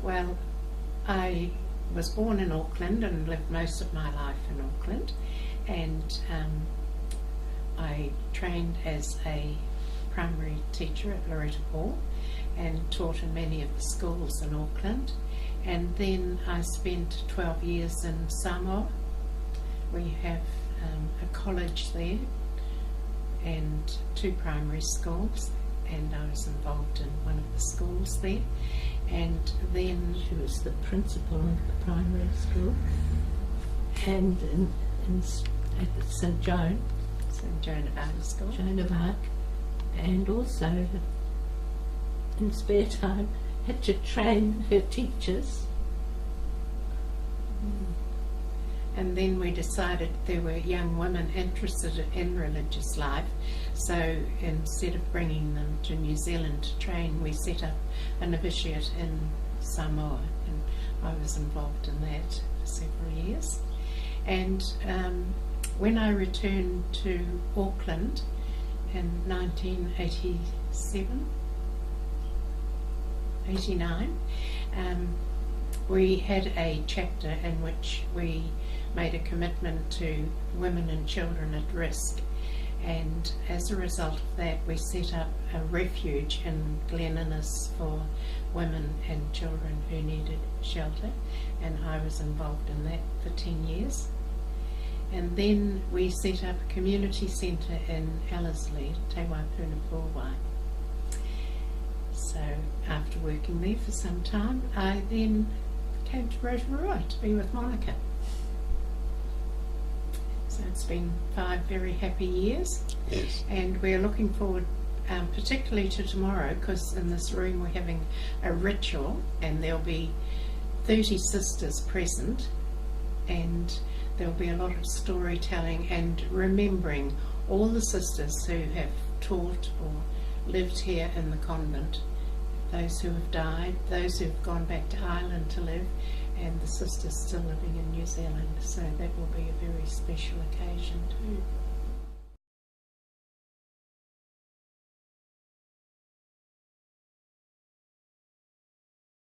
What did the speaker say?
Well, I was born in Auckland and lived most of my life in Auckland, and I trained as a primary teacher at Loreto Hall and taught in many of the schools in Auckland. And then I spent 12 years in Samoa. We have a college there and 2 primary schools, and I was involved in one of the schools there. And then she was the principal of the primary school, and at St Joan of Arc School. Joan of Arc, and also in spare time had to train her teachers. And then we decided there were young women interested in religious life, so instead of bringing them to New Zealand to train, we set up a novitiate in Samoa, and I was involved in that for several years. And when I returned to Auckland in 1989, we had a chapter in which we made a commitment to women and children at risk, and as a result of that we set up a refuge in Glen Innes for women and children who needed shelter, and I was involved in that for 10 years. And then we set up a community centre in Ellerslie, Te Waipuna Pūwai. So after working there for some time, I then came to Rotorua to be with Monica. So it's been 5 very happy years. Yes. And we're looking forward particularly to tomorrow, because in this room we're having a ritual and there'll be 30 sisters present, and there'll be a lot of storytelling and remembering all the sisters who have taught or lived here in the convent, those who have died, those who have gone back to Ireland to live, and the sisters still living in New Zealand. So that will be a very special occasion too.